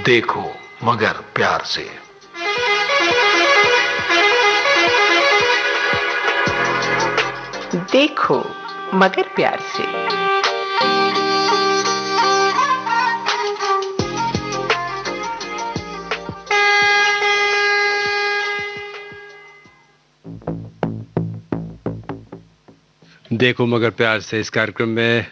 देखो मगर प्यार से। देखो मगर प्यार से। देखो मगर प्यार से इस कार्यक्रम में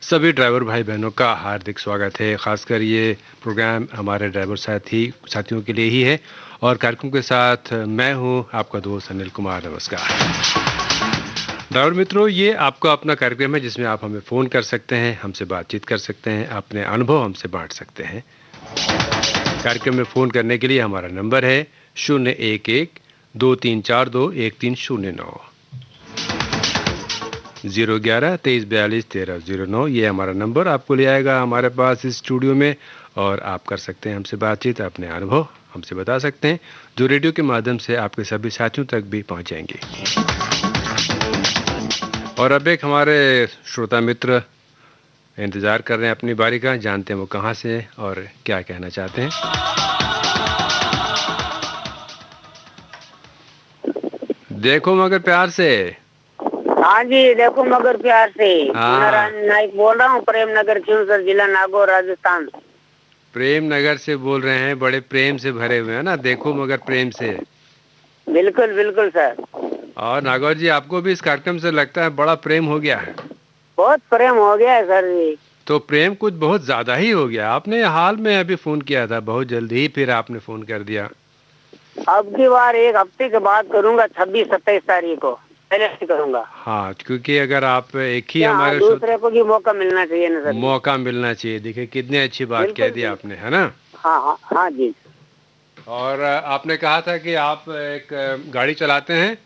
सभी ड्राइवर भाई बहनों का हार्दिक स्वागत है। खासकर ये प्रोग्राम हमारे ड्राइवर साथियों के लिए ही है और कार्यक्रम के साथ मैं हूं आपका दोस्त अनिल कुमार। नमस्कार ड्राइवर मित्रों, ये आपका अपना कार्यक्रम है जिसमें आप हमें फ़ोन कर सकते हैं, हमसे बातचीत कर सकते हैं, अपने अनुभव हमसे बांट सकते हैं। कार्यक्रम में फ़ोन करने के लिए हमारा नंबर है 011-2342-1309, 011-2342-1309। ये हमारा नंबर आपको ले आएगा हमारे पास इस स्टूडियो में और आप कर सकते हैं हमसे बातचीत, अपने अनुभव हमसे बता सकते हैं, जो रेडियो के माध्यम से आपके सभी साथियों तक भी पहुंचेंगे। और अब एक हमारे श्रोता मित्र इंतज़ार कर रहे हैं अपनी बारी का, जानते हैं वो कहाँ से और क्या कहना चाहते हैं। देखो मगर प्यार से। हाँ जी, देखो मगर प्यार से। हाँ। नाइक बोल रहा हूँ, प्रेम नगर खिंसर, जिला नागौर, राजस्थान। प्रेम नगर से बोल रहे हैं, बड़े प्रेम से भरे हुए हैं ना, देखो मगर प्रेम से। बिल्कुल बिल्कुल सर। और नागौर जी, आपको भी इस कार्यक्रम से लगता है बड़ा प्रेम हो गया है? बहुत प्रेम हो गया है सर जी। तो प्रेम कुछ बहुत ज्यादा ही हो गया। आपने हाल में अभी फोन किया था, बहुत जल्दी ही फिर आपने फोन कर दिया। अब की बार एक हफ्ते के बाद करूंगा, 26-27 तारीख को पहले से करूंगा। हाँ, क्योंकि अगर आप एक ही हमारे दूसरे को भी मौका मिलना चाहिए ना सर। मौका मिलना चाहिए। देखिए कितनी अच्छी बात कह दी आपने, है ना। हाँ हाँ हाँ जी। और आपने कहा था कि आप एक गाड़ी चलाते हैं।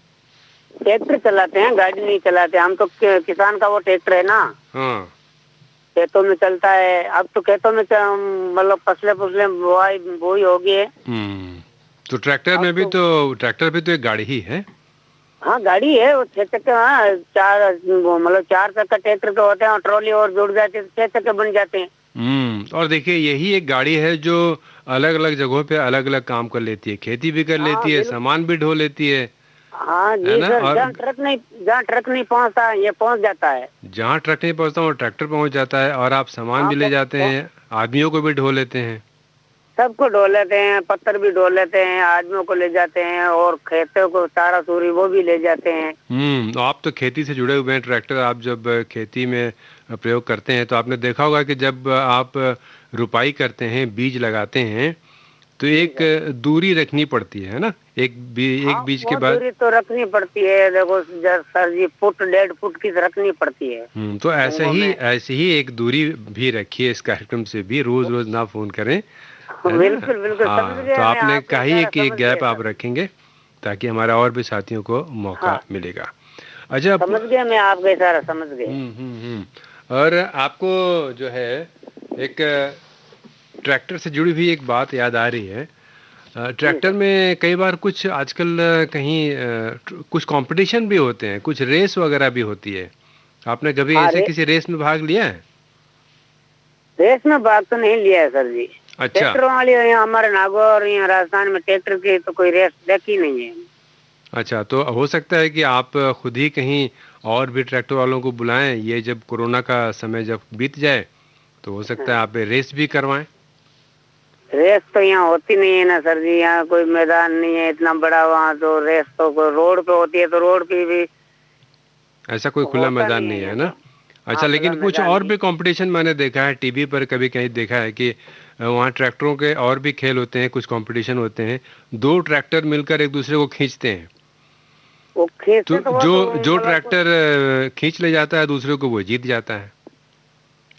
ट्रैक्टर चलाते हैं, गाड़ी नहीं चलाते हम तो। किसान का वो ट्रैक्टर है ना। हाँ, खेतों में चलता है। अब तो खेतों में मतलब फसलें बोई होगी है। तो ट्रैक्टर में भी तो ट्रैक्टर भी तो एक गाड़ी ही है। हाँ गाड़ी है, वो 6 चक्के। हाँ, मतलब 4 चक्का ट्रैक्टर के होते हैं और ट्रॉली और जुड़ जाती है, 6 चक्के बन जाते हैं। और देखिए यही एक गाड़ी है जो अलग अलग जगहों पे अलग अलग काम कर लेती है, खेती भी कर लेती है, सामान भी ढो लेती है। हाँ जी सर, जहाँ ट्रक नहीं पहुँचता ये पहुँच जाता है। जहाँ ट्रक नहीं पहुँचता वो ट्रैक्टर पहुँच जाता है। और आप सामान भी ले जाते हैं, आदमियों को भी ढो लेते हैं। सबको ढो लेते हैं, पत्थर भी ढो लेते हैं, आदमियों को ले जाते हैं और खेतों को चारा चूरी वो भी ले जाते हैं। आप तो खेती से जुड़े हुए हैं। ट्रैक्टर आप जब खेती में प्रयोग करते हैं तो आपने देखा होगा कि जब आप रुपाई करते हैं, बीज लगाते हैं, तो एक दूरी रखनी पड़ती है ना। एक बीज के बाद दूरी तो रखनी पड़ती है। देखो सर जी, फुट 1.5 फुट की रखनी पड़ती है। तो ऐसे ही एक दूरी भी रखिए इस कार्यक्रम से भी। रोज रोज ना फोन करें। बिल्कुल बिल्कुल। हाँ, तो आपने कहा ही कि एक गैप आप रखेंगे ताकि हमारा और भी साथियों को मौका मिलेगा। अच्छा, समझ गया मैं, आपका इशारा समझ गए। और आपको जो है एक ट्रैक्टर से जुड़ी हुई एक बात याद आ रही है। ट्रैक्टर में कई बार कुछ आजकल कहीं कुछ कंपटीशन भी होते हैं, कुछ रेस वगैरह भी होती है। आपने कभी ऐसे किसी रेस में भाग लिया है? रेस में भाग तो नहीं लिया है सर जी। अच्छा। ट्रैक्टर वाली यहाँ हमारे नागौर यहाँ राजस्थान में ट्रैक्टर की तो कोई रेस देखी नहीं है। अच्छा, तो हो सकता है कि आप खुद ही कहीं और भी ट्रैक्टर वालों को बुलाएं। ये जब कोरोना का समय जब बीत जाए तो हो सकता है आप रेस भी करवाएं। रेस तो यहाँ होती नहीं है ना सर जी, यहाँ कोई मैदान नहीं है इतना बड़ा। वहाँ तो रेस तो रोड पे होती है, तो रोड पे भी ऐसा कोई खुला मैदान नहीं है ना। अच्छा, लेकिन कुछ और भी कंपटीशन मैंने देखा है टीवी पर, कभी कहीं देखा है कि वहाँ ट्रैक्टरों के और भी खेल होते हैं, कुछ कंपटीशन होते हैं। 2 ट्रैक्टर मिलकर एक दूसरे को खींचते हैं। तो जो ट्रैक्टर खींच ले जाता है दूसरे को, वो जीत जाता है।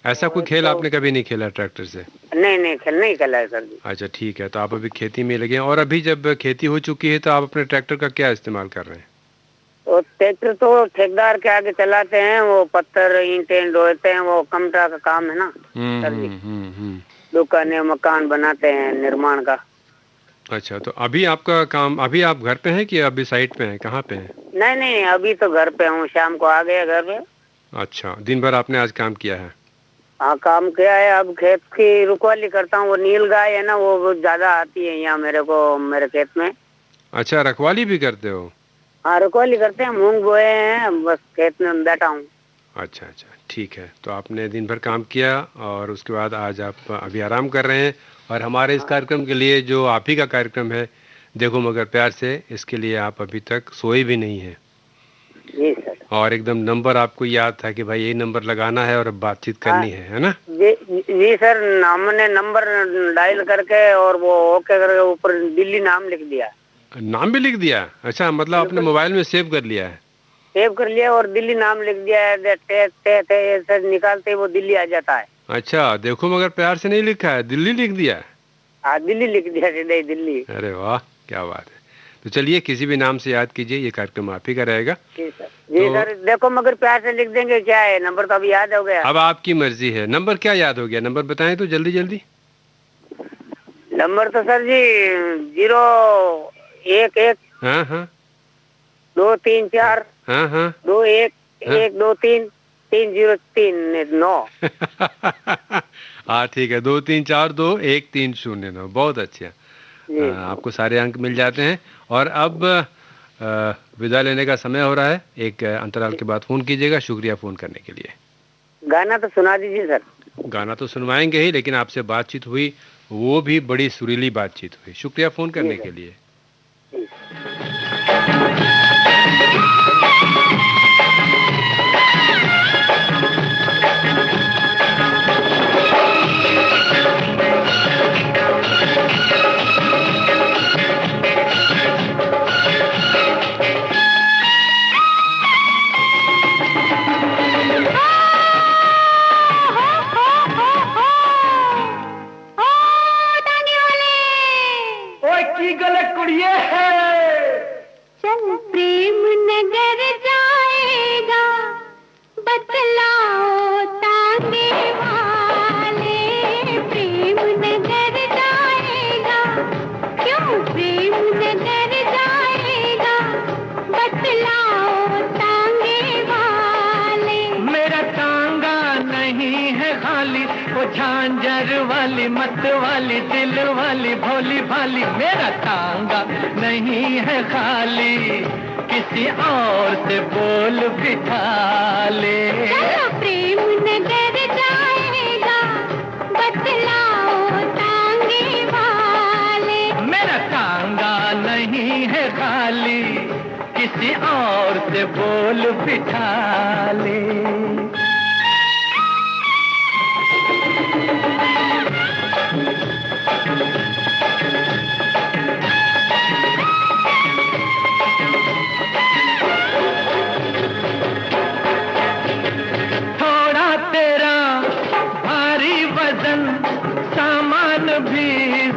ऐसा कोई खेल आपने कभी नहीं खेला ट्रैक्टर से? नहीं खेला है सर जी। अच्छा ठीक है, तो आप अभी खेती में लगे हैं। और अभी जब खेती हो चुकी है तो आप अपने ट्रैक्टर का क्या इस्तेमाल कर रहे हैं? तो ट्रैक्टर तो ठेकेदार के आगे चलाते हैं, वो पत्थर ईंटें ढोते हैं, वो कमटा का काम है ना सर जी। दुकानें मकान बनाते हैं निर्माण का। अच्छा, तो अभी आपका काम, अभी आप घर पे हैं कि अभी साइट पे हैं, कहाँ पे हैं? नहीं, अभी तो घर पे हूँ, शाम को आ गया घर पे। अच्छा, दिन भर आपने आज काम किया है? हाँ काम किया है। अब खेत की रुकवाली करता हूँ। वो नील गाय है ना, वो ज्यादा आती है यहाँ मेरे को, मेरे खेत में। अच्छा, रखवाली भी करते हो? हाँ रुकवाली करते हैं, मूंग बोए हैं, बस खेत में बैठा हूँ। अच्छा अच्छा, ठीक है। तो आपने दिन भर काम किया और उसके बाद आज आप अभी आराम कर रहे हैं, और हमारे इस कार्यक्रम के लिए, जो आप ही का कार्यक्रम है देखो मगर प्यार से, इसके लिए आप अभी तक सोए भी नहीं हैं। जी सर। और एकदम नंबर आपको याद था कि भाई यही नंबर लगाना है और अब बातचीत हाँ करनी है ना? जी सर, हमने नंबर डायल करके और वो ओके करके ऊपर दिल्ली नाम लिख दिया। नाम भी लिख दिया? अच्छा, मतलब अपने मोबाइल में सेव कर लिया है? सेव कर लिया और दिल्ली नाम लिख दिया है। ऐसे निकालते ही वो दिल्ली आ जाता है। अच्छा, देखो मगर प्यार से नहीं लिखा है, दिल्ली लिख दिया है? हाँ दिल्ली लिख दिया, सीधे दिल्ली। अरे वाह, क्या बात है। तो चलिए, किसी भी नाम से याद कीजिए, ये कार्यक्रम आप ही का रहेगा। जी सर। जी सर, देखो मगर प्यार से लिख देंगे, क्या है नंबर तो अभी याद हो गया। अब आपकी मर्जी है। नंबर क्या याद हो गया? नंबर बताएं तो जल्दी जल्दी। नंबर तो सर जी 011 हाँ हाँ 234 हाँ हाँ 21123309। हाँ ठीक है, 234213009। बहुत अच्छा। आपको सारे अंक मिल जाते हैं। और अब विदा लेने का समय हो रहा है। एक अंतराल के बाद फोन कीजिएगा। शुक्रिया फोन करने के लिए। गाना तो सुना दीजिए सर। गाना तो सुनवाएंगे ही, लेकिन आपसे बातचीत हुई, वो भी बड़ी सुरीली बातचीत हुई। शुक्रिया फोन करने के लिए। चल प्रेम नगर जाएगा, बतलाओ ताने वाले। प्रेम नगर जाएगा, क्यों प्रेम नगर जाएगा, बतलाओ ताने वाले। मेरा तांगा नहीं है खाली, वो झांझर वाली, मत वाली, दिल वाली, भोली भाली। मेरा तांगा नहीं है खाली, किसी और से बोल बिठा ले। चलो प्रेम नगर जाएगा, बतलाओ तांगे वाले। मेरा तांगा नहीं है खाली, किसी और से बोल बिठा ले। थोड़ा तेरा भारी वजन, सामान भी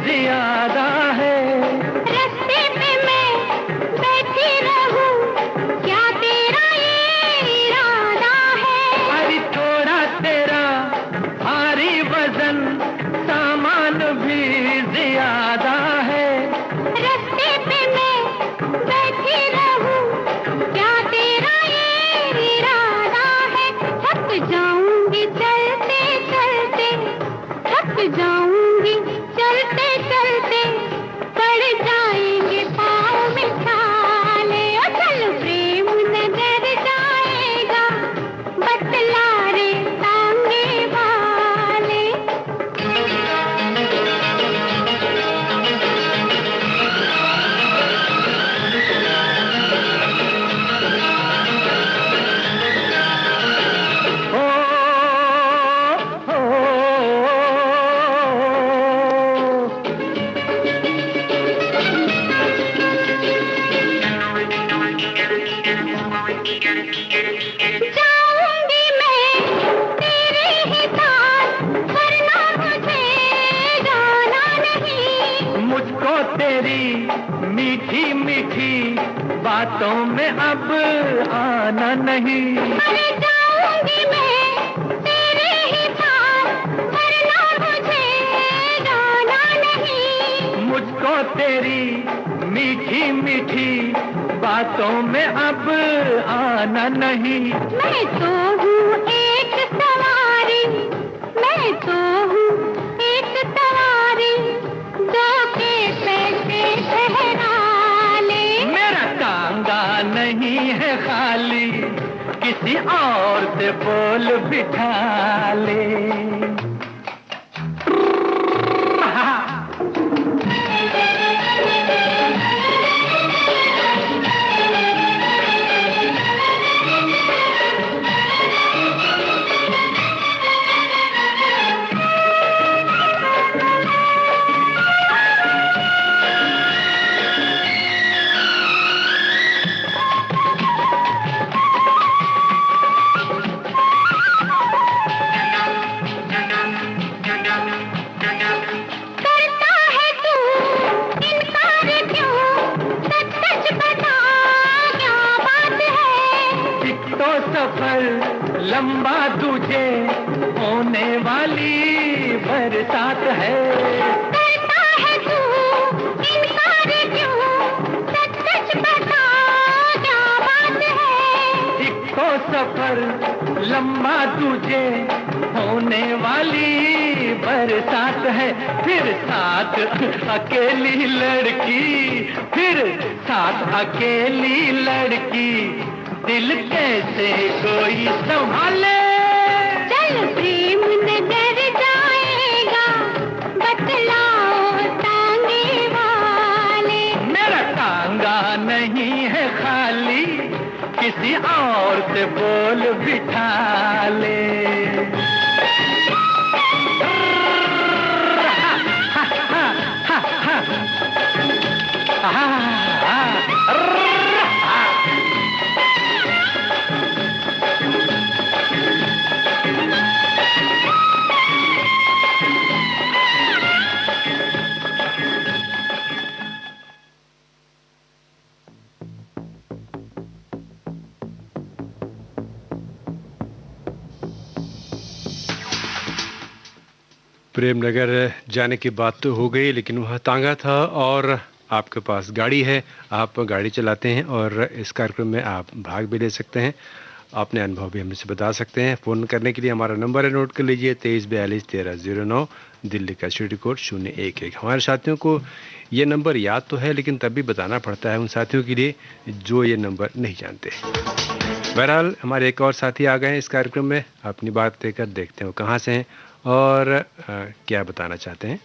ज्यादा है। रास्ते पे मैं बैठी रहूं, क्या तेरा ये इरादा है? अरे थोड़ा तेरा भारी वजन, सामान भी ज्यादा है। रास्ते पे मैं बैठी रहूं, क्या तेरा ये इरादा है? थक जाऊंगी चलते चलते, थक जाऊंगी चलते चलते, पड़ जाएंगे पाँव में छाले। ओ चल प्रेम नगर जाएगा, बतला रे तांगे वाले। ओ, जाऊंगी मैं तेरे ही साथ, वरना मुझे जाना नहीं। मुझको तेरी मीठी मीठी बातों में अब आना नहीं। अरे जाऊंगी मैं तेरे ही साथ, वरना मुझे जाना नहीं। मुझको तेरी मीठी मीठी बातों में अब आना नहीं। मैं तो हूँ एक सवारी, किसी और से बोल बिठा ले। करता है तू इनकार क्यों, सच सच बता क्या बात है। एक तो सफर लंबा तुझे होने वाली बरसात है। करता है तू इनकार क्यों, सच सच बता क्या बात है। एक तो सफर लंबा तुझे होने वाली बरसात है। फिर साथ अकेली लड़की, फिर साथ अकेली लड़की, दिल कैसे कोई संभाले। चल प्रेम नगर जाएगा, बतलाओ तांगे वाले। मेरा टांगा नहीं है खाली, किसी और से बोल बिठा ले। प्रेमनगर जाने की बात तो हो गई, लेकिन वहाँ तांगा था और आपके पास गाड़ी है, आप गाड़ी चलाते हैं और इस कार्यक्रम में आप भाग भी ले सकते हैं। अपने अनुभव भी हमसे बता सकते हैं। फ़ोन करने के लिए हमारा नंबर है, नोट कर लीजिए, 23421309, दिल्ली का सिटी कोड 011। हमारे साथियों को ये नंबर याद तो है, लेकिन तब भी बताना पड़ता है उन साथियों के लिए जो ये नंबर नहीं जानते। बहरहाल हमारे एक और साथी आ गए हैं इस कार्यक्रम में, अपनी बात लेकर देखते हैं वो कहाँ से हैं और क्या बताना चाहते हैं।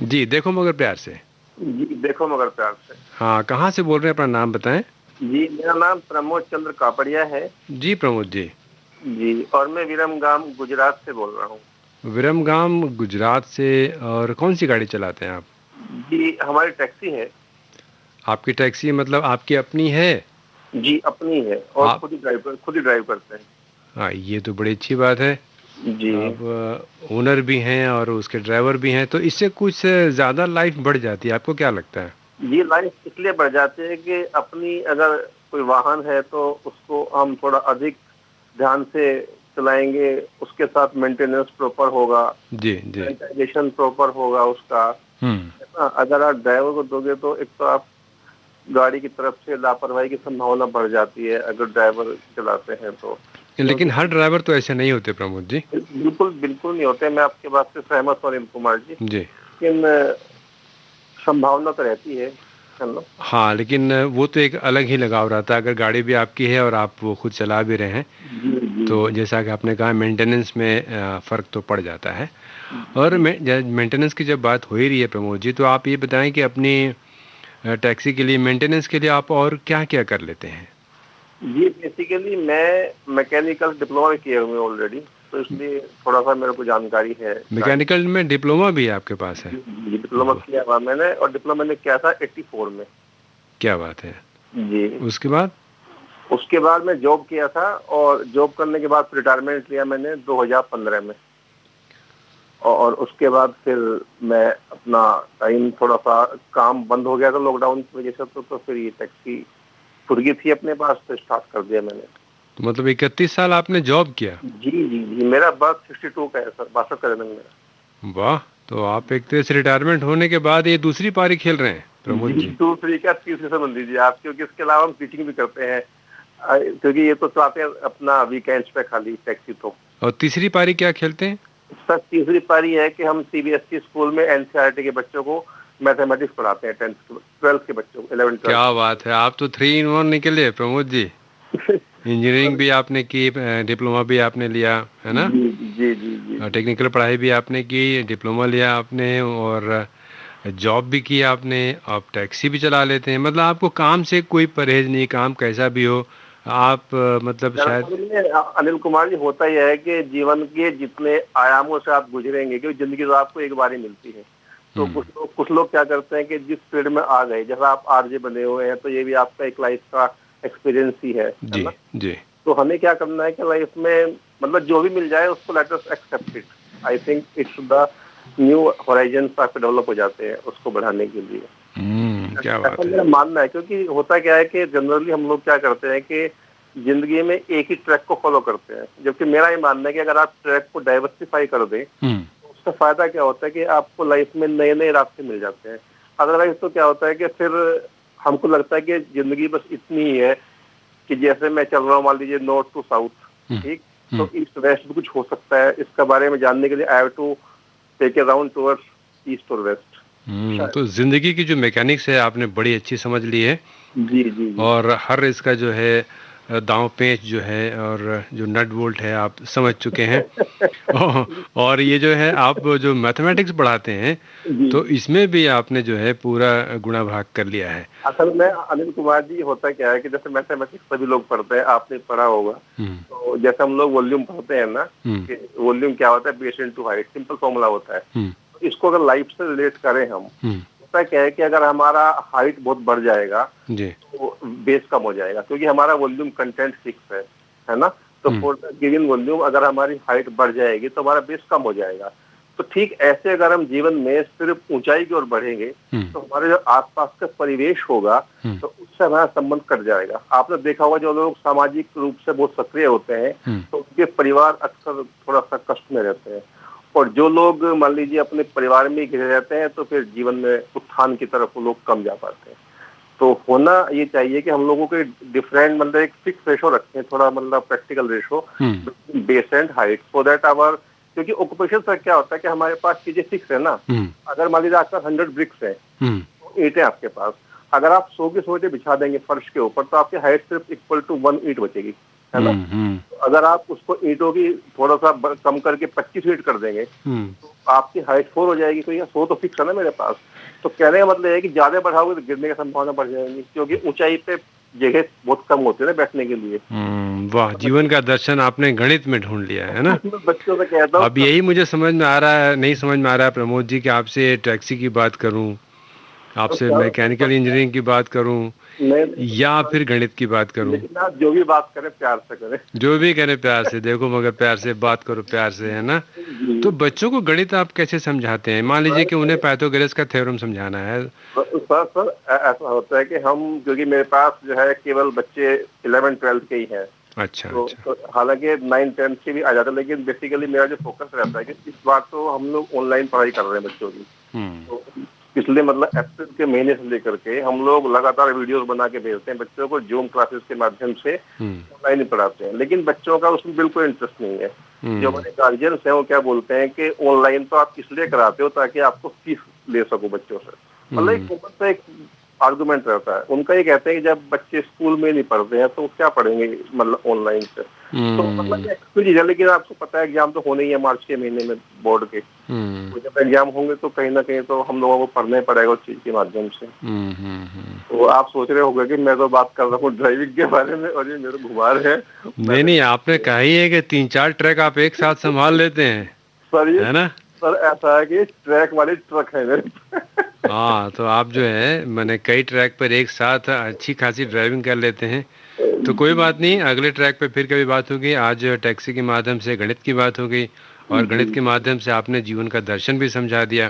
जी देखो मगर प्यार से। जी देखो मगर प्यार से। हाँ, कहाँ से बोल रहे हैं, अपना नाम बताएं। जी मेरा नाम प्रमोद चंद्र कापड़िया है। जी प्रमोद जी। जी और मैं विरमगाम गुजरात से बोल रहा हूँ। विरमगाम गुजरात से। और कौन सी गाड़ी चलाते हैं आप? जी हमारी टैक्सी है। आपकी टैक्सी मतलब आपकी अपनी है? जी अपनी है और आप खुद ही ड्राइव करते हैं। हाँ, ये तो बड़ी अच्छी बात है। जी आप ओनर भी हैं और उसके ड्राइवर भी हैं, तो इससे कुछ ज़्यादा लाइफ बढ़ जाती है, आपको क्या लगता है? ये लाइफ इसलिए बढ़ जाती है कि अपनी अगर कोई वाहन है तो उसको हम थोड़ा अधिक ध्यान से चलाएंगे, उसके साथ मेंटेनेंस प्रॉपर होगा, जी जी, सैनिटाइजेशन प्रॉपर होगा उसका। अगर आप ड्राइवर को दोगे तो एक तो आप गाड़ी की तरफ से लापरवाही की संभावना बढ़ जाती है अगर ड्राइवर चलाते हैं तो। लेकिन हर ड्राइवर तो ऐसे नहीं होते प्रमोद जी। बिल्कुल बिल्कुल नहीं होते, मैं आपके बात से सहमत हूँ अनिल कुमार जी। लेकिन संभावना तो रहती है ना। हाँ, लेकिन वो तो एक अलग ही लगाव रहता है अगर गाड़ी भी आपकी है और आप वो खुद चला भी रहे हैं। तो जैसा कि आपने कहा मेंटेनेंस में फ़र्क तो पड़ जाता है। और मेंटेनेंस की जब बात हो ही रही है प्रमोद जी, तो आप ये बताएं कि अपनी टैक्सी के लिए मेंटेनेंस के लिए आप और क्या क्या कर लेते हैं? जी बेसिकली मैं मैकेनिकल डिप्लोमा किए हुए ऑलरेडी, तो इसलिए थोड़ा सा मेरे को जानकारी है। मैकेनिकल में डिप्लोमा भी आपके पास है? जी डिप्लोमा किया हुआ मैंने, और डिप्लोमा मैंने किया था 84 में। क्या बात है जी। उसके बाद मैं जॉब किया था और जॉब करने के बाद रिटायरमेंट लिया मैंने 2015 में। और उसके बाद फिर मैं अपना टाइम थोड़ा सा काम बंद हो गया था लॉकडाउन की वजह से, तो फिर ये टैक्सी फुर्गी थी अपने पास तो स्टार्ट कर दिया मैंने। तो मतलब 31 साल आपने जॉब किया? जी जी जी, मेरा बर्थ 62 का है सर, 62 का जन्म मेरा। वाह, तो आप एक तरह से रिटायरमेंट होने के बाद ये दूसरी पारी खेल रहे हैं प्रमोद जी। दूसरी क्या तीसरी समझ लीजिए आप, क्योंकि इसके अलावा हम टीचिंग भी करते हैं, क्योंकि ये तो चाहते हैं अपना वीकेंड्स पे खाली टैक्सी। तो और तीसरी पारी क्या खेलते हैं सर? तीसरी पारी है कि हम CBSE स्कूल में NCERT के बच्चों को मैथमेटिक्स पढ़ाते हैं 12th के बच्चों को, 11 12। क्या बात है, आप तो 3 in 1 निकले प्रमोद जी। इंजीनियरिंग भी आपने की, डिप्लोमा भी आपने लिया, है ना? जी जी जी जी। टेक्निकल पढ़ाई भी आपने की, डिप्लोमा लिया आपने, और जॉब भी की आपने, आप टैक्सी भी चला लेते हैं। मतलब आपको काम से कोई परहेज नहीं, काम कैसा भी हो आप मतलब शायद। अनिल कुमार जी, होता यह है कि जीवन के जितने आयामों से आप गुजरेंगे, क्योंकि जिंदगी तो आपको एक बार ही मिलती है, तो कुछ लोग क्या करते हैं कि जिस फील्ड में आ गए, जैसा आप आरजे बने हुए हैं, तो ये भी आपका एक लाइफ का एक्सपीरियंस ही है जी ना? जी। तो हमें क्या करना है कि लाइफ में मतलब जो भी मिल जाए उसको let us accept it. I think it's the new horizons आपके डेवलप हो जाते हैं उसको बढ़ाने के लिए। क्या बात है। मेरा मानना है, क्योंकि होता क्या है कि जनरली हम लोग क्या करते हैं कि जिंदगी में एक ही ट्रैक को फॉलो करते हैं, जबकि मेरा ये मानना है कि अगर आप ट्रैक को डाइवर्सिफाई कर दें तो उसका फायदा क्या होता है कि आपको लाइफ में नए नए रास्ते मिल जाते हैं। अदरवाइज तो क्या होता है कि फिर हमको लगता है कि जिंदगी बस इतनी ही है कि जैसे मैं चल रहा हूँ, मान लीजिए नॉर्थ टू साउथ, ठीक, तो ईस्ट वेस्ट भी कुछ हो सकता है। इसका बारे में जानने के लिए I have to take a round towards east और वेस्ट। तो जिंदगी की जो मैकेनिक्स है आपने बड़ी अच्छी समझ ली है। जी जी जी। और हर इसका जो है दांव पेंच जो है और जो नट बोल्ट है आप समझ चुके हैं। और ये जो है आप जो मैथमेटिक्स पढ़ाते हैं तो इसमें भी आपने जो है पूरा गुणा भाग कर लिया है। असल में अनिल कुमार जी, होता क्या है कि जैसे मैथमेटिक्स सभी लोग पढ़ते हैं, आपने पढ़ा होगा, तो जैसे हम लोग वॉल्यूम पढ़ते हैं ना, कि वॉल्यूम क्या होता है, base into height, simple formula होता है। तो इसको अगर लाइफ से रिलेट करें हम, होता क्या है कि अगर हमारा हाइट बहुत बढ़ जाएगा तो बेस कम हो जाएगा, क्योंकि हमारा वॉल्यूम कंटेंट फिक्स है ना? तो फॉर द गिवन वॉल्यूम अगर हमारी हाइट बढ़ जाएगी तो हमारा बेस कम हो जाएगा। तो ठीक ऐसे अगर हम जीवन में सिर्फ ऊंचाई की ओर बढ़ेंगे तो हमारे जो आसपास का परिवेश होगा तो उससे हमारा संबंध कट जाएगा। आपने देखा होगा जो लोग सामाजिक रूप से बहुत सक्रिय होते हैं तो उनके परिवार अक्सर थोड़ा सा कष्ट में रहते हैं, और जो लोग मान लीजिए अपने परिवार में घिरे रहते हैं तो फिर जीवन में उत्थान की तरफ वो लोग कम जा पाते हैं। तो होना ये चाहिए कि हम लोगों के डिफरेंट मतलब एक फिक्स रेशो रखें, थोड़ा मतलब practical ratio base and height, so that our, क्योंकि ऑक्यूपेशन से क्या होता है कि हमारे पास चीजें फिक्स है ना। अगर मान लीजिए आपका 100 ब्रिक्स है तो ईंटें आपके पास, अगर आप 100 की 100 ईंटें बिछा देंगे फर्श के ऊपर तो आपकी हाइट सिर्फ इक्वल टू 1 ईंट बचेगी, है ना? तो अगर आप उसको ईंटों की थोड़ा सा कम करके 25 ईंट कर देंगे तो आपकी हाइट 4 हो जाएगी। तो ये 100 तो फिक्स है ना मेरे पास। तो कहने का मतलब है कि ज्यादा बढ़ाओगे तो गिरने की संभावना बढ़ जाएगी, क्योंकि ऊंचाई पे जगह बहुत कम होती है ना बैठने के लिए। वाह, जीवन का दर्शन आपने गणित में ढूंढ लिया है ना? बच्चों से कहता हूँ, अब यही मुझे समझ में आ रहा है, नहीं समझ में आ रहा है प्रमोद जी कि आपसे टैक्सी की बात करूं, आपसे मैकेनिकल इंजीनियरिंग की बात करूं या फिर गणित की बात करूं। लेकिन आप जो भी बात करें प्यार से करें, जो भी करें प्यार से, देखो मगर प्यार से बात करो, प्यार से, है ना? तो बच्चों को गणित आप कैसे समझाते हैं? मान लीजिए कि उन्हें पाइथागोरस का थ्योरम समझाना है। सर ऐसा होता है कि हम, क्योंकि मेरे पास जो है केवल बच्चे 11 12 के ही हैं। अच्छा, तो हालांकि 9 10 के भी आ जाते हैं, लेकिन बेसिकली मेरा जो फोकस रहता है कि इस बार तो हम लोग ऑनलाइन पढ़ाई कर रहे हैं बच्चों की। तो पिछले मतलब अप्रैल के महीने से लेकर के हम लोग लगातार वीडियोस बना के भेजते हैं बच्चों को, जूम क्लासेस के माध्यम से ऑनलाइन ही पढ़ाते हैं। लेकिन बच्चों का उसमें बिल्कुल इंटरेस्ट नहीं है। जो हमारे गार्जियंस हैं वो क्या बोलते हैं कि ऑनलाइन तो आप इसलिए कराते हो ताकि आपको फीस ले सको बच्चों से, मतलब एक कॉमन सा एक आर्गुमेंट रहता है उनका। ये कहते हैं कि जब बच्चे स्कूल में नहीं पढ़ते हैं तो क्या पढ़ेंगे मतलब ऑनलाइन से। तो मतलब एक्सपीरियंस है, लेकिन आपको पता है एग्जाम तो होने ही है मार्च के महीने में बोर्ड के। तो जब एग्जाम होंगे तो कहीं ना कहीं तो हम लोगों को पढ़ना ही पड़ेगा उस चीज के माध्यम से। तो आप सोच रहे होंगे कि मैं तो बात कर रहा हूँ ड्राइविंग के बारे में और ये मेरे घुमा रहे हैं। नहीं, आपने कहा ही है कि 3-4 ट्रैक आप एक साथ संभाल लेते हैं सर, ये है ना? सर ऐसा है कि ट्रैक वाले ट्रक है मेरे। हाँ, तो आप जो है मैंने कई ट्रैक पर एक साथ अच्छी खासी ड्राइविंग कर लेते हैं। तो कोई बात नहीं, अगले ट्रैक पे फिर कभी बात होगी। आज टैक्सी के माध्यम से गणित की बात हो गई और गणित के माध्यम से आपने जीवन का दर्शन भी समझा दिया।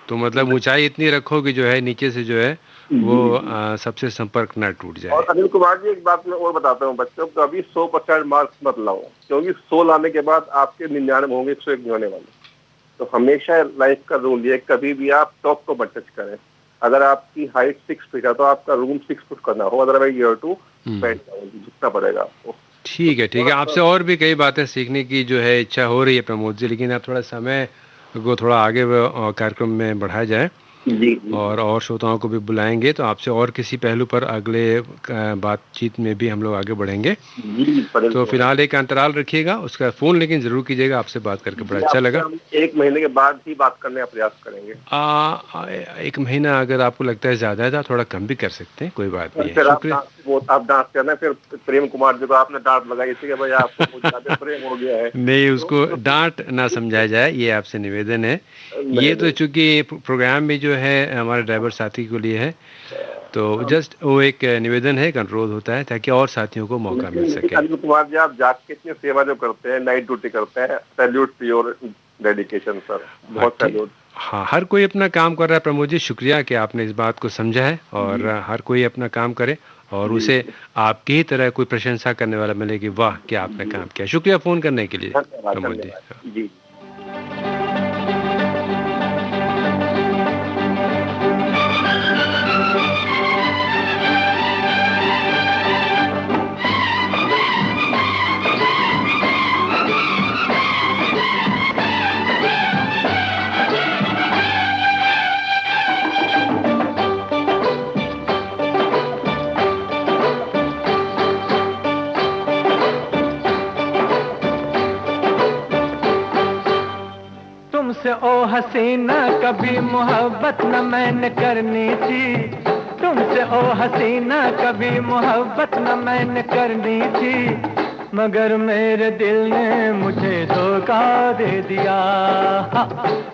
तो मतलब ऊंचाई इतनी रखो कि जो है नीचे से जो है वो सबसे संपर्क ना टूट जाए। और अनिल कुमार जी एक बात मैं और बताता हूँ, बच्चों को अभी 100% मार्क्स मत लाओ, क्योंकि 100 लाने के बाद आपके 99 होंगे, 101 नहीं होने वाले। तो हमेशा लाइफ का रूल ये, कभी भी आप टॉप को मत टच करें। अगर आपकी हाइट 6 फीट है तो आपका रूम 6 फुट करना हो, अदरवाइज यू हैव टू बैठ जाओगे, झुकना पड़ेगा आपको। ठीक है। आपसे और भी कई बातें सीखने की जो है इच्छा हो रही है प्रमोद जी, लेकिन आप थोड़ा समय को थोड़ा आगे कार्यक्रम में बढ़ाया जाए। जी और श्रोताओं को भी बुलाएंगे, तो आपसे और किसी पहलू पर अगले बातचीत में भी हम लोग आगे बढ़ेंगे। जी। तो फिलहाल एक अंतराल रखिएगा, उसका फ़ोन लेकिन ज़रूर कीजिएगा। आपसे बात करके बड़ा अच्छा लगा। हम 1 महीने के बाद ही बात करने का प्रयास करेंगे। 1 महीना अगर आपको लगता है ज़्यादा है तो थोड़ा कम भी कर सकते हैं, कोई बात नहीं है। फिर शुक्रिया। आप डांट करना, फिर प्रेम कुमार जी को आपने डांट लगाई थी कि भाई आपको कुछ ज़्यादा प्रेम हो गया है। नहीं, उसको डांट ना समझा जाए, ये आपसे निवेदन है। ये तो चूंकि प्रोग्राम में जो है हमारे ड्राइवर साथी के लिए है, तो जस्ट वो एक निवेदन है, एक अनुरोध होता है ताकि और साथियों को मौका मिल सके। अनिल कुमार जी, आप जाग के इतनी सेवा जो करते हैं, नाइट ड्यूटी करते हैं, salute to your dedication sir, बहुत सैल्यूट। हाँ, हर कोई अपना काम कर रहा है प्रमोद जी, शुक्रिया कि आपने इस बात को समझा है। और हर कोई अपना काम करे और उसे आपकी ही तरह कोई प्रशंसा करने वाला मिले कि वाह क्या आपने काम किया। शुक्रिया फ़ोन करने के लिए प्रमोद जी। जी। तुमसे ओ हसीना कभी मोहब्बत न मैंने करनी थी, तुमसे ओ हसीना कभी मोहब्बत न मैंने करनी थी, मगर मेरे दिल ने मुझे धोखा दे दिया,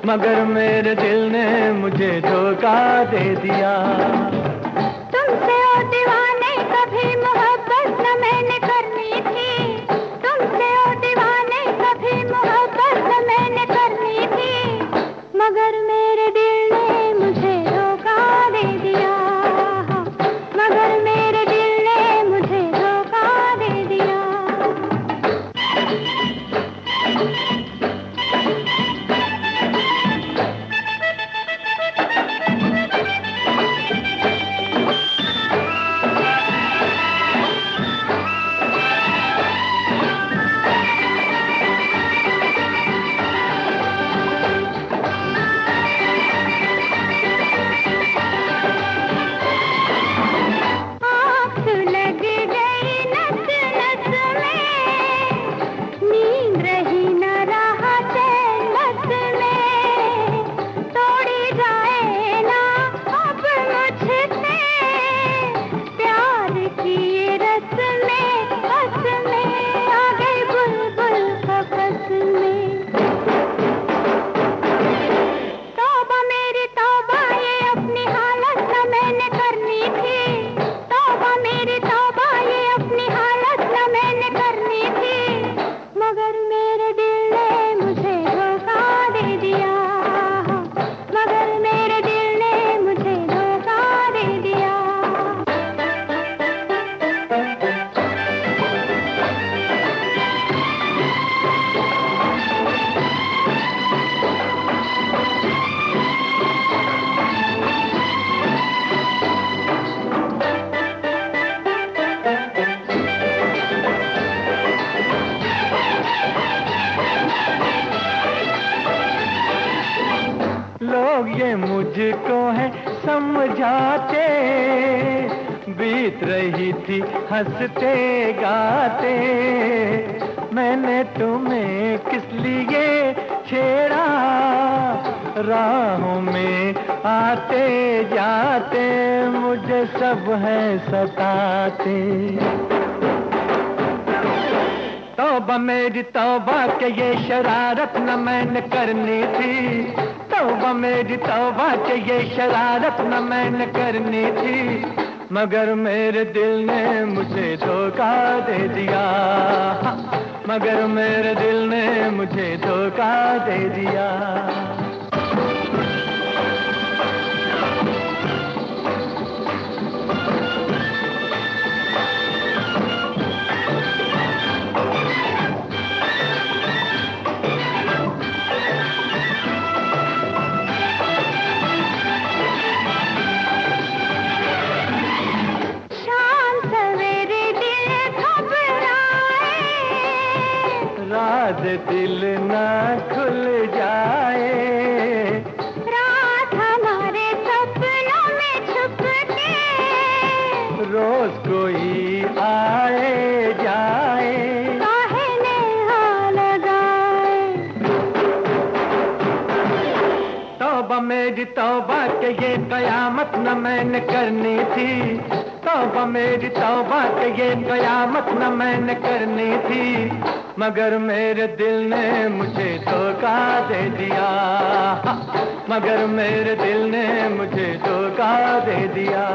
मगर मेरे दिल ने मुझे धोखा दे दिया। तुमसे ओ दीवाने कभी मोहब्बत न मैंने करनी थी, तुमसे ओ दीवाने कभी मोहब्बत न मैंने करनी थी, मगर मेरे दिल ने मुझे धोखा दे दिया, मगर मेरे दिल ने मुझे धोखा दे दिया। लोग ये मुझको है समझाते, बीत रही थी हंसते गाते, मैंने तुम्हें किस लिए छेड़ा, राहों में आते जाते मुझे सब है सताते। तौबा मेरी तौबा के ये शरारत न मैंने करनी थी, तौबा मेरी तौबा के ये शरारत न मैंने करनी थी, मगर मेरे दिल ने मुझे धोखा दे दिया, मगर मेरे दिल ने मुझे धोखा दे दिया। रात दिल न खुल जाए, रात हमारे मेरी तौबा के ये कयामत न मैंने करनी थी, तौबा मेरी तौबा के ये कयामत न मैंने करनी थी, मगर मेरे दिल ने मुझे धोखा दे दिया, मगर मेरे दिल ने मुझे धोखा दे दिया।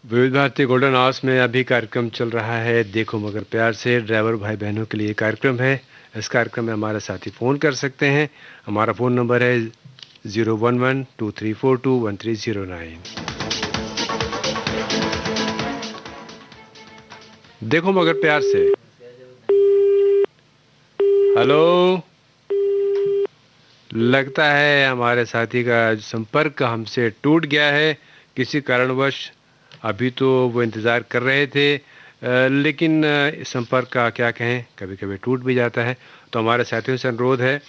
विविध भारती गोल्डन आवर्स में अभी कार्यक्रम चल रहा है देखो मगर प्यार से। ड्राइवर भाई बहनों के लिए कार्यक्रम है। इस कार्यक्रम में हमारे साथी फ़ोन कर सकते हैं। हमारा फ़ोन नंबर है 011-2342-1309। देखो मगर प्यार से। हेलो, लगता है हमारे साथी का संपर्क हमसे टूट गया है किसी कारणवश। अभी तो वो इंतज़ार कर रहे थे, लेकिन संपर्क का क्या कहें, कभी कभी टूट भी जाता है। तो हमारे साथियों से अनुरोध है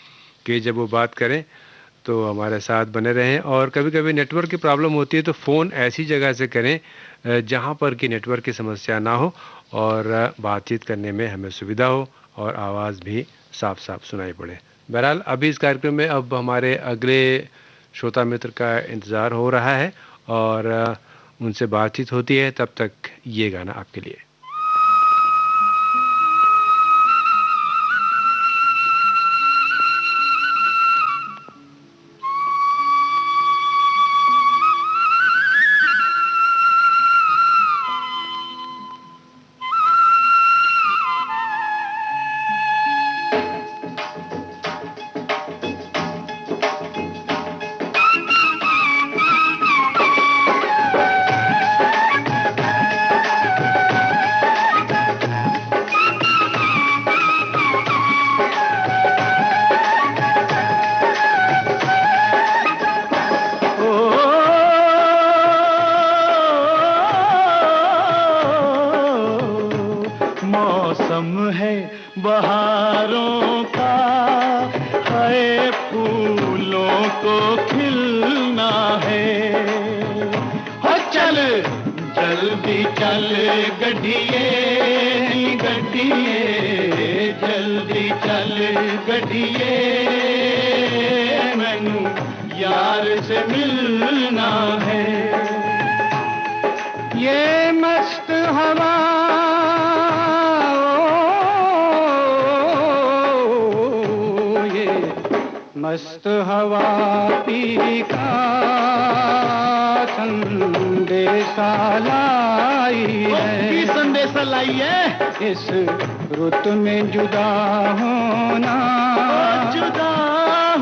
कि जब वो बात करें तो हमारे साथ बने रहें। और कभी कभी नेटवर्क की प्रॉब्लम होती है तो फ़ोन ऐसी जगह से करें जहां पर कि नेटवर्क की समस्या ना हो और बातचीत करने में हमें सुविधा हो और आवाज़ भी साफ साफ सुनाई पड़े। बहरहाल अभी इस कार्यक्रम में अब हमारे अगले श्रोता मित्र का इंतज़ार हो रहा है और उनसे बातचीत होती है। तब तक ये गाना आपके लिए। मस्त हवा पी का संदेशा लाई है, संदेशा लाई है। इस रुत में जुदा होना, जुदा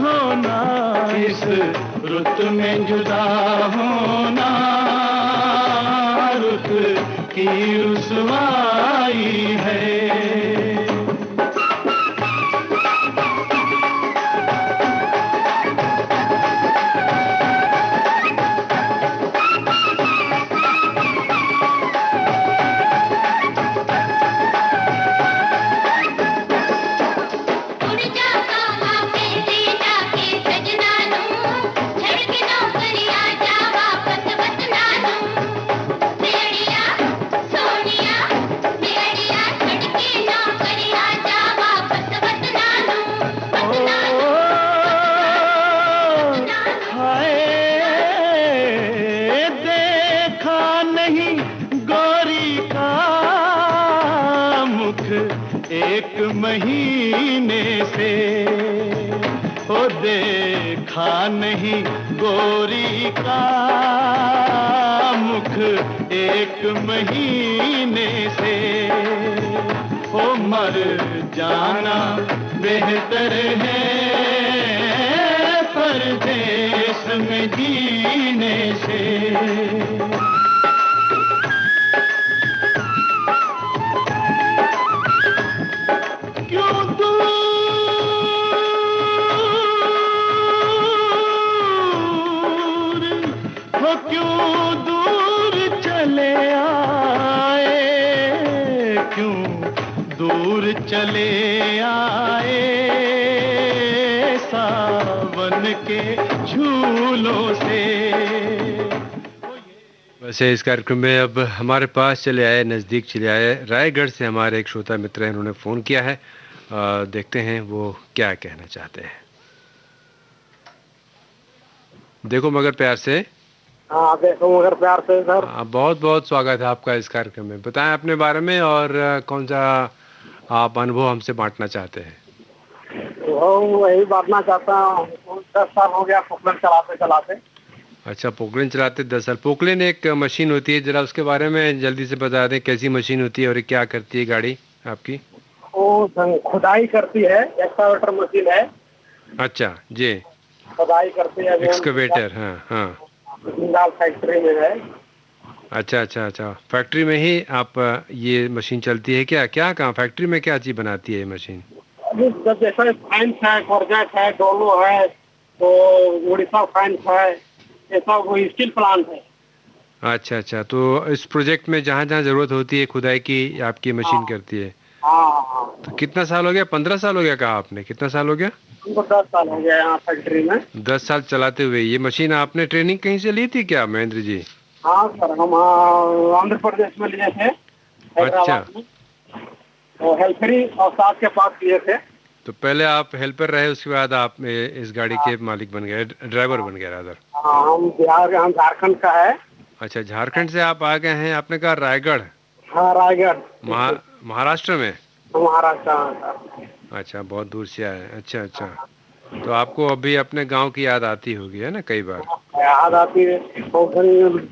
होना, इस रुत में जुदा होना, रुत की रुसवाई है। एक महीने से। ओ देखा नहीं गोरी का मुख एक महीने से। ओ मर जाना बेहतर है परदेश में जीने से। क्यों दूर हो, क्यों दूर चले आए, क्यों दूर चले आए सावन के झूलों से। वैसे इस कार्यक्रम में अब हमारे पास चले आए, नज़दीक चले आए, रायगढ़ से हमारे एक श्रोता मित्र हैं, उन्होंने फ़ोन किया है। देखते हैं वो क्या कहना चाहते हैं। देखो मगर प्यार से। हाँ देखो मगर प्यार से सर। बहुत बहुत स्वागत है आपका इस कार्यक्रम में। बताएं अपने बारे में और कौन सा आप अनुभव हमसे बांटना चाहते हैं। वही बांटना चाहता हूँ। 10 साल हो गया पोकलेन चलाते चलाते। अच्छा, पोकलेन चलाते 10 साल। पोकलेन एक मशीन होती है, जरा उसके बारे में जल्दी से बता दें, कैसी मशीन होती है और क्या करती है गाड़ी आपकी। वो खुदाई करती है, एक्सकावेटर मशीन है। अच्छा जी, खुदाई करती है। एक्सकवेटर। हाँ हाँ, जिंदाल फैक्ट्री में है। अच्छा अच्छा अच्छा, फैक्ट्री में ही आप ये मशीन चलती है क्या? क्या कहाँ फैक्ट्री में क्या चीज़ बनाती है ये मशीन? जैसे फाइन्स है, कॉर्जेट है, डोलो है, तो उड़ीसा फाइन्स है, ये सब वो स्टील प्लांट है। अच्छा अच्छा, तो इस प्रोजेक्ट में जहाँ जहाँ ज़रूरत होती है खुदाई की, आपकी मशीन करती है। हाँ। तो कितना साल हो गया? 15 साल हो गया कहा आपने, कितना साल हो गया? हमको 10 साल हो गया यहाँ फैक्ट्री में। 10 साल चलाते हुए। ये मशीन आपने ट्रेनिंग कहीं से ली थी क्या महेंद्र जी? हाँ सर, हम आंध्र प्रदेश में लिए थे। अच्छा, तो हेल्परी और साथ के पास लिए थे। तो पहले आप हेल्पर रहे, उसके बाद आप इस गाड़ी के मालिक बन गए, ड्राइवर बन गए रादर। हाँ, हम झारखंड का है। अच्छा, झारखंड से आप आ गए हैं। आपने कहा रायगढ़। हाँ रायगढ़, महाराष्ट्र में। महाराष्ट्र। अच्छा, बहुत दूर से आए। अच्छा अच्छा, तो आपको अभी अपने गांव की याद आती होगी है ना कई बार? याद आती है।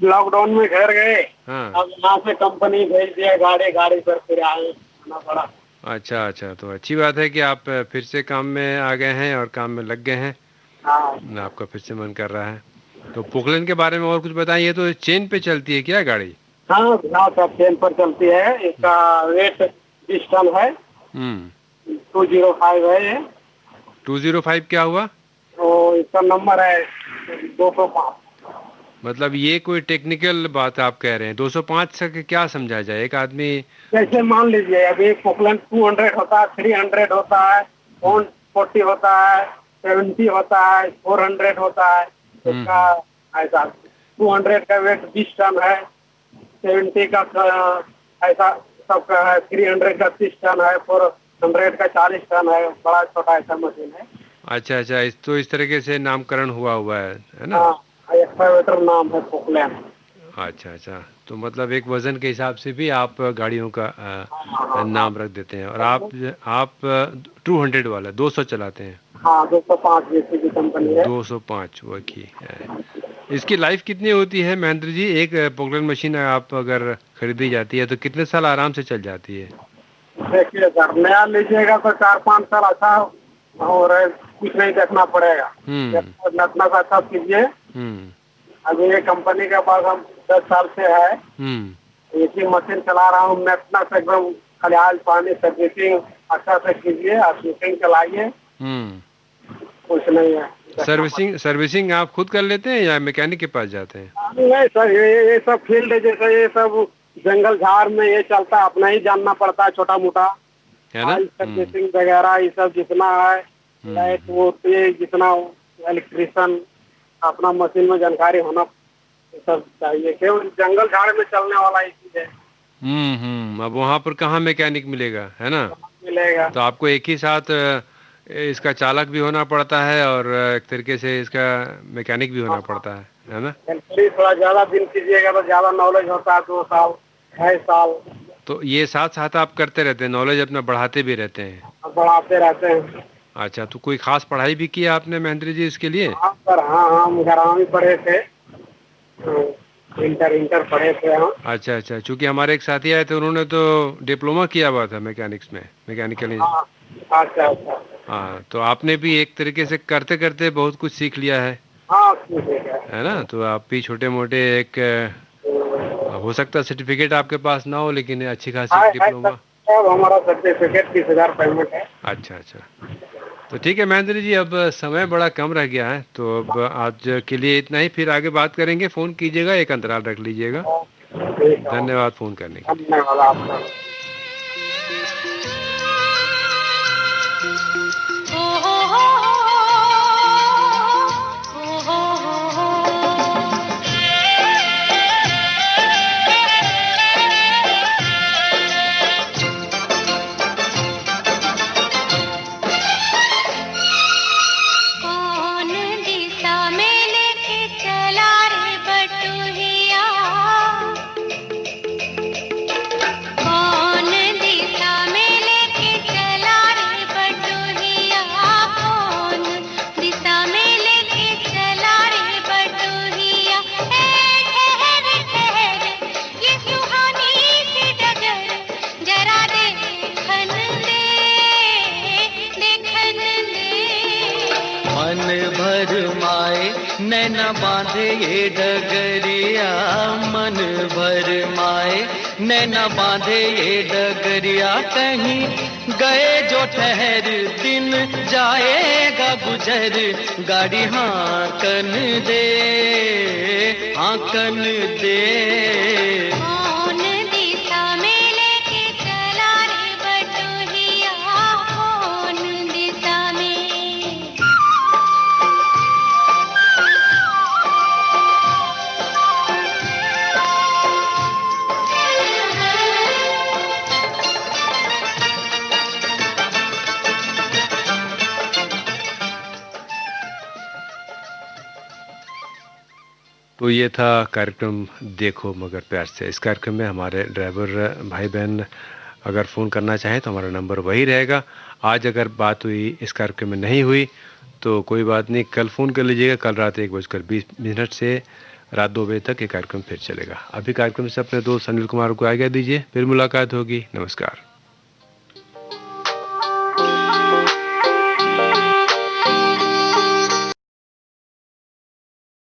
लॉकडाउन में घर गए। हाँ। अब यहाँ से कंपनी भेज दिया गाड़ी पर, फिर आए आना पड़ा। अच्छा अच्छा, तो अच्छी बात है कि आप फिर से काम में आ गए हैं और काम में लग गए हैं। हाँ। आपका फिर से मन कर रहा है। तो पोकलेन के बारे में और कुछ बताइए। तो चेन पे चलती है क्या गाड़ी? हाँ सब चेन पर चलती है। इसका वेट 20 टन है। 205 है ये। 205 क्या हुआ? तो इसका नंबर है 205। मतलब ये कोई टेक्निकल बात आप कह रहे हैं? 205 से क्या समझा जाए? एक आदमी जैसे मान लीजिए अभी पोकलेन 200 होता है, 300 होता है, 140 होता है, 70 होता है, 400 होता है। इसका ऐसा 200 का वेट 20 टन है, 70 का ऐसा सबका है, 300 का 30 टन है, 400 का 40 टन है। बड़ा छोटा ऐसा मशीन है। अच्छा अच्छा, तो इस तरीके से नामकरण हुआ है ना? एक्सकावेटर नाम है पोकलेन। अच्छा अच्छा, तो मतलब एक वजन के हिसाब से भी आप गाड़ियों का नाम रख देते हैं। और आप 200 वाला 200 चलाते हैं? हाँ, 205 जैसी की कंपनी है। 205 वो की है। इसकी लाइफ कितनी होती है महेंद्र जी? एक पोकलेन मशीन आप अगर खरीदी जाती है तो कितने साल आराम से चल जाती है? देखिए सर, नया लीजिएगा तो 4-5 साल अच्छा, और कुछ नहीं देखना पड़ेगा। अपना सा अच्छा कीजिए। अभी ये कंपनी के पास हम 10 साल से है। एक ही मशीन चला रहा हूँ मैं अपना से, एकदम खलिहाल पानी सर्विसिंग अच्छा से कीजिए। आप मशीन चलाइए, कुछ नहीं है। सर्विसिंग आप खुद कर लेते हैं या मैकेनिक के पास जाते हैं? नहीं सर, ये सब फील्ड है, जैसे ये सब जंगल झाड़ में ये चलता है, अपना ही जानना पड़ता है छोटा मोटा है ना। सर्विसिंग वगैरह ये सब जितना है, लाइट वो जितना इलेक्ट्रिशियन, अपना मशीन में जानकारी होना सब चाहिए। क्यों जंगल झाड़ में चलने वाला ही चीज है। अब वहाँ पर कहाँ मैकेनिक मिलेगा, है ना? मिलेगा तो आपको एक ही साथ इसका चालक भी होना पड़ता है और एक तरीके से इसका मैकेनिक भी होना पड़ता है ना? थोड़ा ज्यादा दिन कीजिएगा तो ज्यादा नॉलेज होता है। 2 साल 6 साल तो ये साथ साथ आप करते रहते हैं, नॉलेज अपना बढ़ाते भी रहते हैं? बढ़ाते रहते हैं। अच्छा, तो कोई खास पढ़ाई भी की आपने महेंद्र जी इसके लिए? हाँ सर, हाँ हाँ, मुगराम भी पढ़े थे, इंटर पढ़े थे हम। अच्छा अच्छा, चूंकि हमारे एक साथी आए थे, उन्होंने तो डिप्लोमा किया हुआ था मैकेनिक्स में, मैकेनिकल। हाँ, अच्छा अच्छा। हाँ, तो आपने भी एक तरीके से करते करते बहुत कुछ सीख लिया है। हाँ ठीक है। है ना? तो आप भी छोटे मोटे एक हो सकता है सर्टिफिकेट आपके पास ना हो, लेकिन अच्छी खासी डिप्लोमा। अब हमारा सर्टिफिकेट 30,000 पेमेंट है। अच्छा अच्छा, तो ठीक है महेंद्र जी, अब समय बड़ा कम रह गया है, तो अब आज के लिए इतना ही, फिर आगे बात करेंगे। फ़ोन कीजिएगा, एक अंतराल रख लीजिएगा। धन्यवाद फ़ोन करने के लिए। धन्यवाद आपका। नैना बांधे ये डगरिया, मन भर माए नैना बांधे ये डगरिया, कहीं गए जो ठहर दिन जाएगा गुजर, गाड़ी हाँकन दे, हाँकन दे। तो ये था कार्यक्रम देखो मगर प्यार से। इस कार्यक्रम में हमारे ड्राइवर भाई बहन अगर फ़ोन करना चाहें तो हमारा नंबर वही रहेगा। आज अगर बात हुई इस कार्यक्रम में नहीं हुई तो कोई बात नहीं, कल फ़ोन कर लीजिएगा। कल रात 1:20 से रात 2 बजे तक ये कार्यक्रम फिर चलेगा। अभी कार्यक्रम से अपने दोस्त अनिल कुमार को आज्ञा दीजिए, फिर मुलाकात होगी। नमस्कार।